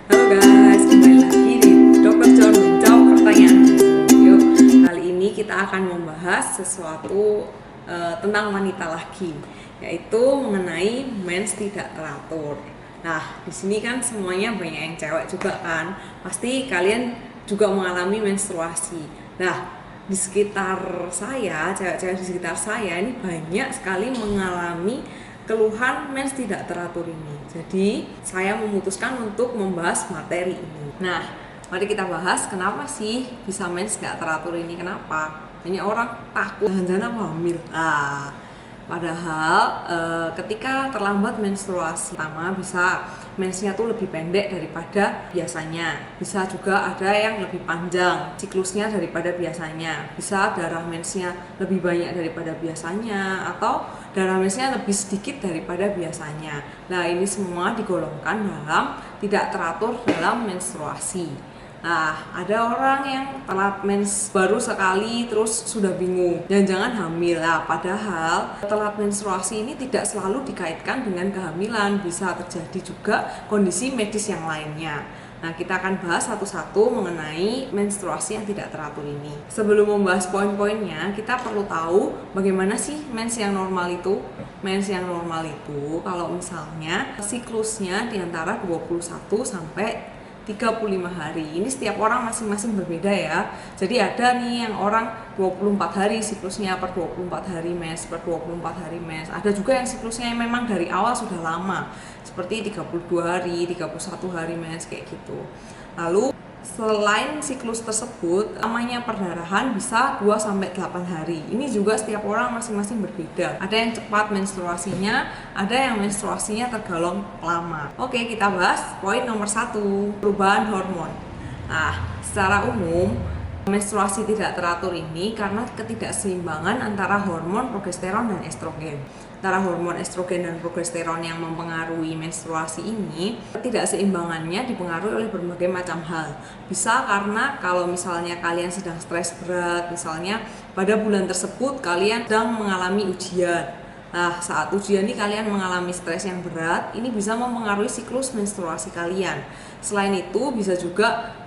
Halo guys, kembali lagi di Dr. John menjawab pertanyaan. Yuk, kali ini kita akan membahas sesuatu tentang wanita lagi, yaitu mengenai mens tidak teratur. Nah, di sini kan semuanya banyak yang cewek juga kan, pasti kalian juga mengalami menstruasi. Nah, di sekitar saya, cewek-cewek di sekitar saya ini banyak sekali mengalami keluhan mens tidak teratur ini. Jadi saya memutuskan untuk membahas materi ini. Nah, mari kita bahas kenapa sih bisa mens nggak teratur ini, kenapa? Banyak orang takut jangan-jangan aku hamil. Padahal ketika terlambat menstruasi, pertama bisa mensnya tuh lebih pendek daripada biasanya. Bisa juga ada yang lebih panjang siklusnya daripada biasanya. Bisa darah mensnya lebih banyak daripada biasanya, atau darah mensnya lebih sedikit daripada biasanya. Nah, ini semua digolongkan dalam tidak teratur dalam menstruasi. Nah, ada orang yang telat mens baru sekali terus sudah bingung, jangan-jangan hamil. Nah, padahal telat menstruasi ini tidak selalu dikaitkan dengan kehamilan, bisa terjadi juga kondisi medis yang lainnya. Nah, kita akan bahas satu-satu mengenai menstruasi yang tidak teratur ini. Sebelum membahas poin-poinnya, kita perlu tahu bagaimana sih mens yang normal itu. Mens yang normal itu kalau misalnya siklusnya di antara 21 sampai 35 hari. Ini setiap orang masing-masing berbeda ya. Jadi ada nih yang orang 24 hari siklusnya, per 24 hari mens, per 24 hari mens. Ada juga yang siklusnya yang memang dari awal sudah lama, seperti 32 hari, 31 hari mens kayak gitu. Lalu selain siklus tersebut, lamanya perdarahan bisa 2-8 hari. Ini juga setiap orang masing-masing berbeda. Ada yang cepat menstruasinya, ada yang menstruasinya tergolong lama. Oke, kita bahas poin nomor 1, perubahan hormon. Nah, secara umum menstruasi tidak teratur ini karena ketidakseimbangan antara hormon progesteron dan estrogen. Antara hormon estrogen dan progesteron yang mempengaruhi menstruasi ini, ketidakseimbangannya dipengaruhi oleh berbagai macam hal. Bisa karena kalau misalnya kalian sedang stres berat, misalnya pada bulan tersebut kalian sedang mengalami ujian. Nah, saat ujian ini kalian mengalami stres yang berat, ini bisa mempengaruhi siklus menstruasi kalian. Selain itu, bisa juga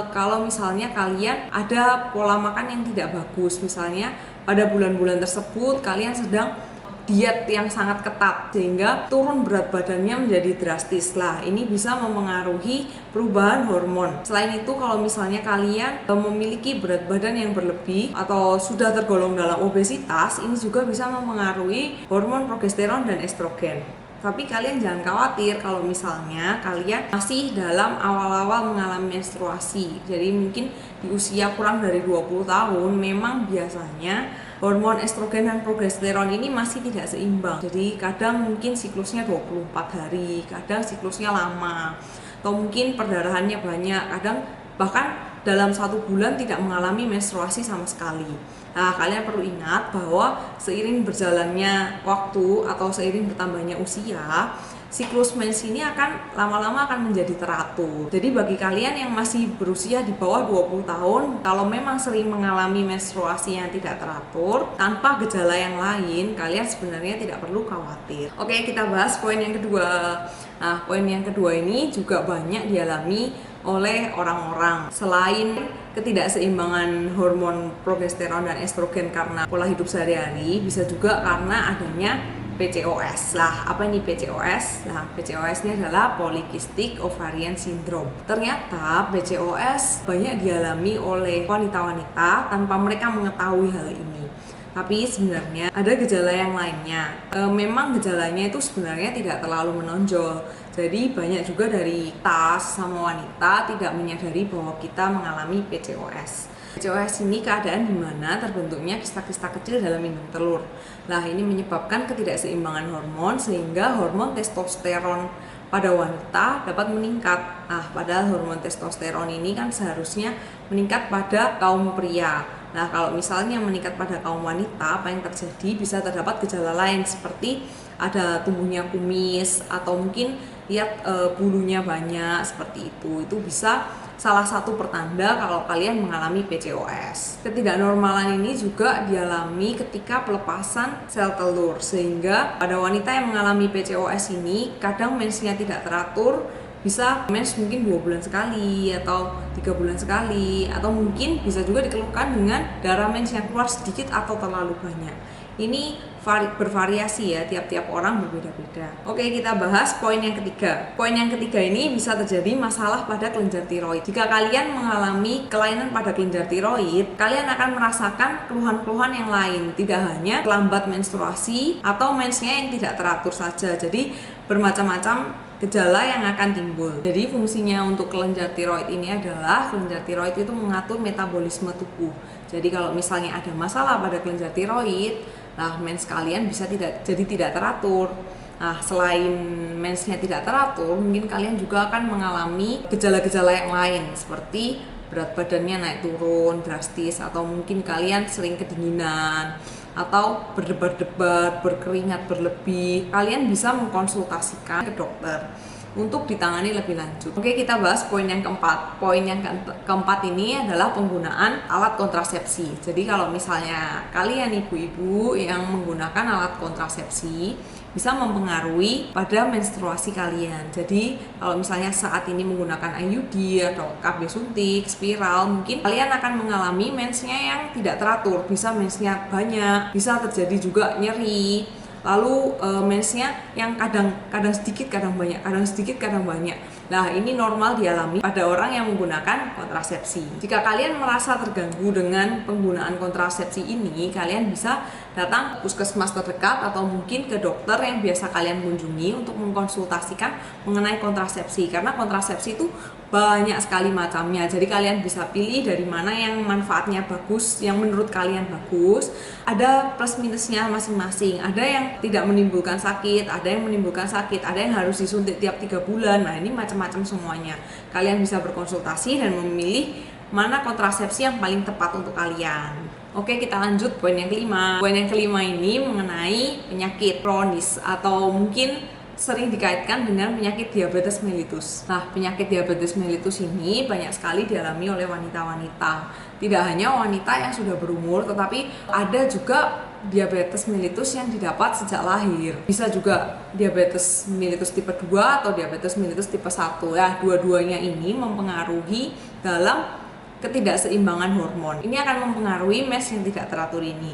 kalau misalnya kalian ada pola makan yang tidak bagus, misalnya pada bulan-bulan tersebut kalian sedang diet yang sangat ketat sehingga turun berat badannya menjadi drastis. Lah, ini bisa mempengaruhi perubahan hormon. Selain itu, kalau misalnya kalian memiliki berat badan yang berlebih atau sudah tergolong dalam obesitas, ini juga bisa mempengaruhi hormon progesteron dan estrogen. Tapi kalian jangan khawatir kalau misalnya kalian masih dalam awal-awal mengalami menstruasi. Jadi mungkin di usia kurang dari 20 tahun memang biasanya hormon estrogen dan progesteron ini masih tidak seimbang. Jadi kadang mungkin siklusnya 24 hari, kadang siklusnya lama, atau mungkin perdarahannya banyak, kadang bahkan dalam 1 bulan tidak mengalami menstruasi sama sekali. Nah, kalian perlu ingat bahwa seiring berjalannya waktu atau seiring bertambahnya usia, siklus mens ini akan lama-lama akan menjadi teratur. Jadi bagi kalian yang masih berusia di bawah 20 tahun, kalau memang sering mengalami menstruasi yang tidak teratur tanpa gejala yang lain, kalian sebenarnya tidak perlu khawatir. Oke, kita bahas poin yang kedua. Nah, poin yang kedua ini juga banyak dialami oleh orang-orang. Selain ketidakseimbangan hormon progesteron dan estrogen karena pola hidup sehari-hari, bisa juga karena adanya PCOS. Lah, apa ini PCOS? Nah, PCOS ini adalah Polycystic Ovarian Syndrome. Ternyata PCOS banyak dialami oleh wanita-wanita tanpa mereka mengetahui hal ini. Tapi sebenarnya ada gejala yang lainnya. Memang gejalanya itu sebenarnya tidak terlalu menonjol. Jadi banyak juga dari kita sama wanita tidak menyadari bahwa kita mengalami PCOS. PCOS ini keadaan di mana terbentuknya kista-kista kecil dalam indung telur. Nah, ini menyebabkan ketidakseimbangan hormon sehingga hormon testosteron pada wanita dapat meningkat. Nah, padahal hormon testosteron ini kan seharusnya meningkat pada kaum pria. Nah, kalau misalnya meningkat pada kaum wanita, apa yang terjadi? Bisa terdapat gejala lain seperti ada tumbuhnya kumis atau mungkin lihat bulunya banyak seperti itu. Itu bisa salah satu pertanda kalau kalian mengalami PCOS. Ketidaknormalan ini juga dialami ketika pelepasan sel telur, sehingga pada wanita yang mengalami PCOS ini kadang mensnya tidak teratur, bisa mens mungkin 2 bulan sekali atau 3 bulan sekali, atau mungkin bisa juga dikeluhkan dengan darah mens yang keluar sedikit atau terlalu banyak. Ini bervariasi ya, tiap-tiap orang berbeda-beda. Oke, kita bahas poin yang ketiga. Poin yang ketiga ini bisa terjadi masalah pada kelenjar tiroid. Jika kalian mengalami kelainan pada kelenjar tiroid, kalian akan merasakan keluhan-keluhan yang lain, tidak hanya lambat menstruasi atau mensnya yang tidak teratur saja. Jadi bermacam-macam gejala yang akan timbul. Jadi fungsinya untuk kelenjar tiroid ini adalah kelenjar tiroid itu mengatur metabolisme tubuh. Jadi kalau misalnya ada masalah pada kelenjar tiroid, nah mens kalian bisa tidak teratur. Nah, selain mensnya tidak teratur, mungkin kalian juga akan mengalami gejala-gejala yang lain seperti berat badannya naik turun drastis, atau mungkin kalian sering kedinginan atau berdebar-debar, berkeringat berlebih. Kalian bisa mengkonsultasikan ke dokter untuk ditangani lebih lanjut. Oke, kita bahas poin yang keempat. Poin yang keempat ini adalah penggunaan alat kontrasepsi. Jadi kalau misalnya kalian ibu-ibu yang menggunakan alat kontrasepsi, bisa mempengaruhi pada menstruasi kalian. Jadi kalau misalnya saat ini menggunakan IUD atau KB suntik, spiral, mungkin kalian akan mengalami mensnya yang tidak teratur. Bisa mensnya banyak, bisa terjadi juga nyeri. Lalu mensnya yang kadang sedikit, kadang banyak, kadang sedikit, kadang banyak. Nah, ini normal dialami pada orang yang menggunakan kontrasepsi. Jika kalian merasa terganggu dengan penggunaan kontrasepsi ini, kalian bisa datang ke puskesmas terdekat atau mungkin ke dokter yang biasa kalian kunjungi untuk mengkonsultasikan mengenai kontrasepsi. Karena kontrasepsi itu banyak sekali macamnya. Jadi kalian bisa pilih dari mana yang manfaatnya bagus, yang menurut kalian bagus. Ada plus minusnya masing-masing. Ada yang tidak menimbulkan sakit, ada yang menimbulkan sakit, ada yang harus disuntik tiap 3 bulan. Nah, ini macam-macam semuanya. Kalian bisa berkonsultasi dan memilih mana kontrasepsi yang paling tepat untuk kalian. Oke, kita lanjut poin yang kelima. Poin yang kelima ini mengenai penyakit kronis atau mungkin sering dikaitkan dengan penyakit diabetes mellitus. Nah, penyakit diabetes mellitus ini banyak sekali dialami oleh wanita-wanita. Tidak hanya wanita yang sudah berumur, tetapi ada juga diabetes mellitus yang didapat sejak lahir. Bisa juga diabetes mellitus tipe 2 atau diabetes mellitus tipe 1. Ya, dua-duanya ini mempengaruhi dalam ketidakseimbangan hormon. Ini akan mempengaruhi mens yang tidak teratur ini.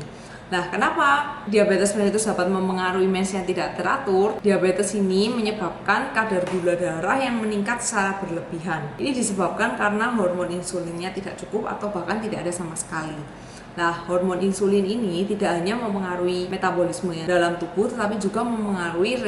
Nah, kenapa diabetes mellitus dapat mempengaruhi mens yang tidak teratur? Diabetes ini menyebabkan kadar gula darah yang meningkat secara berlebihan. Ini disebabkan karena hormon insulinnya tidak cukup atau bahkan tidak ada sama sekali. Nah, hormon insulin ini tidak hanya mempengaruhi metabolisme dalam tubuh, tetapi juga mempengaruhi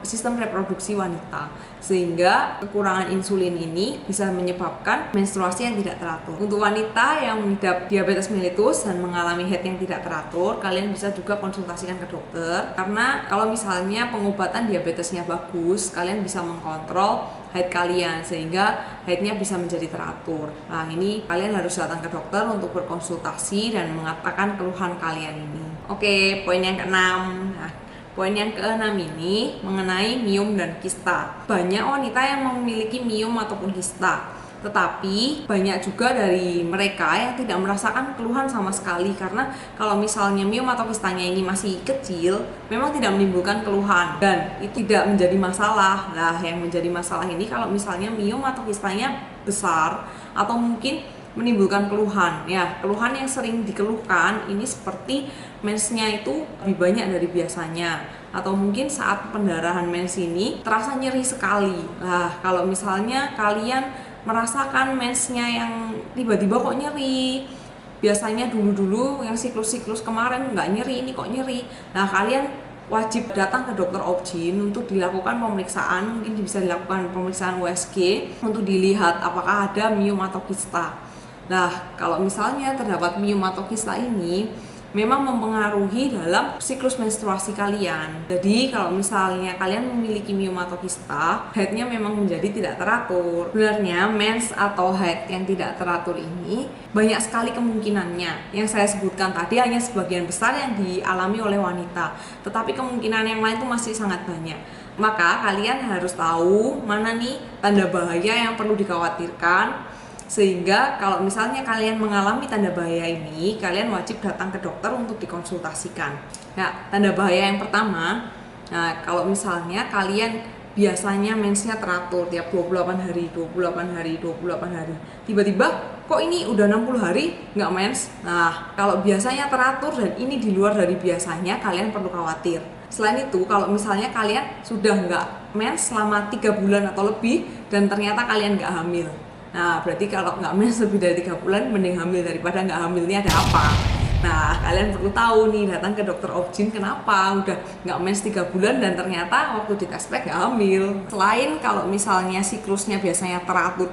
sistem reproduksi wanita. Sehingga kekurangan insulin ini bisa menyebabkan menstruasi yang tidak teratur. Untuk wanita yang mengidap diabetes mellitus dan mengalami haid yang tidak teratur, kalian bisa juga konsultasikan ke dokter. Karena kalau misalnya pengobatan diabetesnya bagus, kalian bisa mengkontrol haid kalian sehingga haidnya bisa menjadi teratur. Nah, ini kalian harus datang ke dokter untuk berkonsultasi dan mengatakan keluhan kalian ini. Oke, poin yang keenam. Nah, poin yang keenam ini mengenai miom dan kista. Banyak wanita yang memiliki miom ataupun kista, tetapi banyak juga dari mereka yang tidak merasakan keluhan sama sekali. Karena kalau misalnya miom atau kistanya ini masih kecil, memang tidak menimbulkan keluhan dan itu tidak menjadi masalah. Nah, yang menjadi masalah ini kalau misalnya miom atau kistanya besar atau mungkin menimbulkan keluhan. Ya, keluhan yang sering dikeluhkan ini seperti mensnya itu lebih banyak dari biasanya, atau mungkin saat pendarahan mens ini terasa nyeri sekali. Nah, kalau misalnya kalian merasakan mensnya yang tiba-tiba kok nyeri, biasanya dulu-dulu yang siklus-siklus kemarin nggak nyeri, ini kok nyeri. Nah, kalian wajib datang ke dokter Obgyn untuk dilakukan pemeriksaan. Mungkin bisa dilakukan pemeriksaan USG untuk dilihat apakah ada miom atau kista. Nah, kalau misalnya terdapat miom atau kista ini memang mempengaruhi dalam siklus menstruasi kalian. Jadi kalau misalnya kalian memiliki miom atau kista, haidnya memang menjadi tidak teratur. Sebenarnya mens atau haid yang tidak teratur ini banyak sekali kemungkinannya. Yang saya sebutkan tadi hanya sebagian besar yang dialami oleh wanita, tetapi kemungkinan yang lain itu masih sangat banyak. Maka kalian harus tahu mana nih tanda bahaya yang perlu dikhawatirkan. Sehingga kalau misalnya kalian mengalami tanda bahaya ini, kalian wajib datang ke dokter untuk dikonsultasikan. Nah, tanda bahaya yang pertama, nah kalau misalnya kalian biasanya mensnya teratur tiap 28 hari, 28 hari, 28 hari. Tiba-tiba kok ini udah 60 hari nggak mens? Nah, kalau biasanya teratur dan ini di luar dari biasanya, kalian perlu khawatir. Selain itu, kalau misalnya kalian sudah nggak mens selama 3 bulan atau lebih dan ternyata kalian nggak hamil. Nah, berarti kalau nggak mens lebih dari 3 bulan, mending hamil daripada nggak hamil. Ini ada apa? Nah, kalian perlu tahu nih, datang ke dokter obgyn kenapa udah nggak mens 3 bulan dan ternyata waktu di tes pack nggak hamil. Selain kalau misalnya siklusnya biasanya teratur,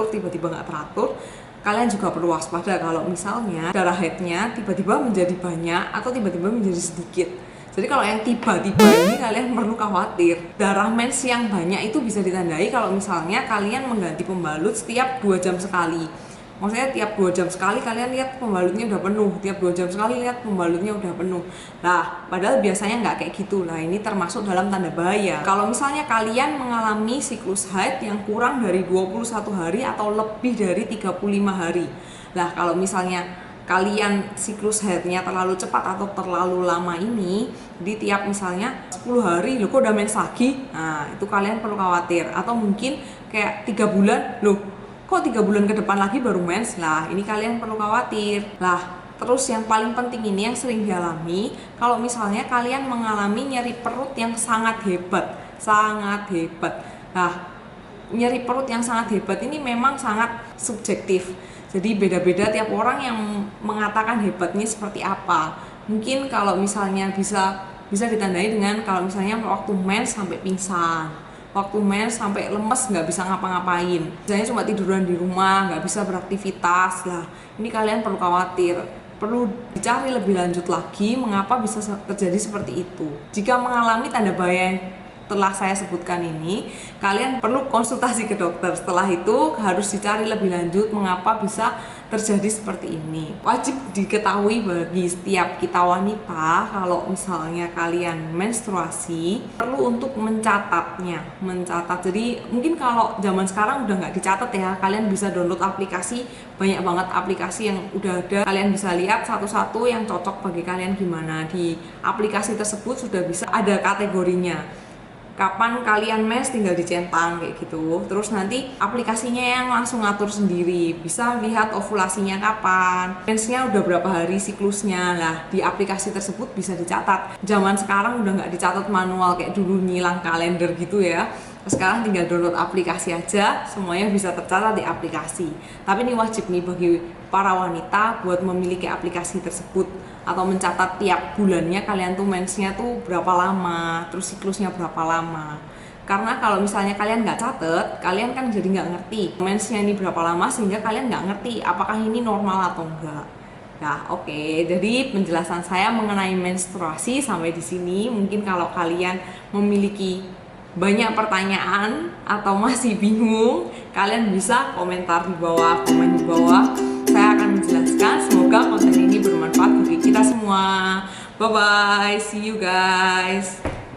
tiba-tiba nggak teratur, kalian juga perlu waspada kalau misalnya darah haidnya tiba-tiba menjadi banyak atau tiba-tiba menjadi sedikit. Jadi kalau yang tiba-tiba ini kalian perlu khawatir. Darah mens yang banyak itu bisa ditandai kalau misalnya kalian mengganti pembalut setiap 2 jam sekali. Maksudnya tiap 2 jam sekali kalian lihat pembalutnya udah penuh, tiap 2 jam sekali lihat pembalutnya udah penuh. Nah, padahal biasanya nggak kayak gitu. Nah, ini termasuk dalam tanda bahaya. Kalau misalnya kalian mengalami siklus haid yang kurang dari 21 hari atau lebih dari 35 hari. Nah, kalau misalnya kalian siklus haidnya terlalu cepat atau terlalu lama ini, di tiap misalnya 10 hari loh kok udah mens lagi. Nah, itu kalian perlu khawatir. Atau mungkin kayak 3 bulan loh kok 3 bulan ke depan lagi baru mens. Lah, ini kalian perlu khawatir. Lah, terus yang paling penting ini yang sering dialami, kalau misalnya kalian mengalami nyeri perut yang sangat hebat. Nah, nyeri perut yang sangat hebat ini memang sangat subjektif. Jadi beda-beda tiap orang yang mengatakan hebatnya seperti apa. Mungkin kalau misalnya bisa ditandai dengan kalau misalnya waktu mens sampai pingsan, waktu mens sampai lemes nggak bisa ngapa-ngapain, misalnya cuma tiduran di rumah, nggak bisa beraktivitas. Lah, ini kalian perlu khawatir, perlu dicari lebih lanjut lagi mengapa bisa terjadi seperti itu. Jika mengalami tanda bahaya yang telah saya sebutkan ini, kalian perlu konsultasi ke dokter. Setelah itu harus dicari lebih lanjut mengapa bisa terjadi seperti ini. Wajib diketahui bagi setiap kita wanita, kalau misalnya kalian menstruasi perlu untuk mencatatnya. Jadi mungkin kalau zaman sekarang udah nggak dicatat ya, kalian bisa download aplikasi, banyak banget aplikasi yang udah ada. Kalian bisa lihat satu-satu yang cocok bagi kalian gimana. Di aplikasi tersebut sudah bisa ada kategorinya. Kapan kalian mens tinggal dicentang kayak gitu. Terus nanti aplikasinya yang langsung ngatur sendiri. Bisa lihat ovulasinya kapan, mensnya udah berapa hari siklusnya. Lah, di aplikasi tersebut bisa dicatat. Zaman sekarang udah nggak dicatat manual kayak dulu nyilang kalender gitu ya. Sekarang tinggal download aplikasi aja, semuanya bisa tercatat di aplikasi. Tapi ini wajib nih bagi para wanita buat memiliki aplikasi tersebut atau mencatat tiap bulannya kalian tuh mensnya tuh berapa lama, terus siklusnya berapa lama. Karena kalau misalnya kalian nggak catet, kalian kan jadi nggak ngerti mensnya ini berapa lama, sehingga kalian nggak ngerti apakah ini normal atau enggak. Nah, oke. Jadi penjelasan saya mengenai menstruasi sampai di sini. Mungkin kalau kalian memiliki banyak pertanyaan atau masih bingung, kalian bisa komen di bawah. Saya akan menjelaskan. Semoga konten ini bermanfaat bagi kita semua. Bye bye, see you guys.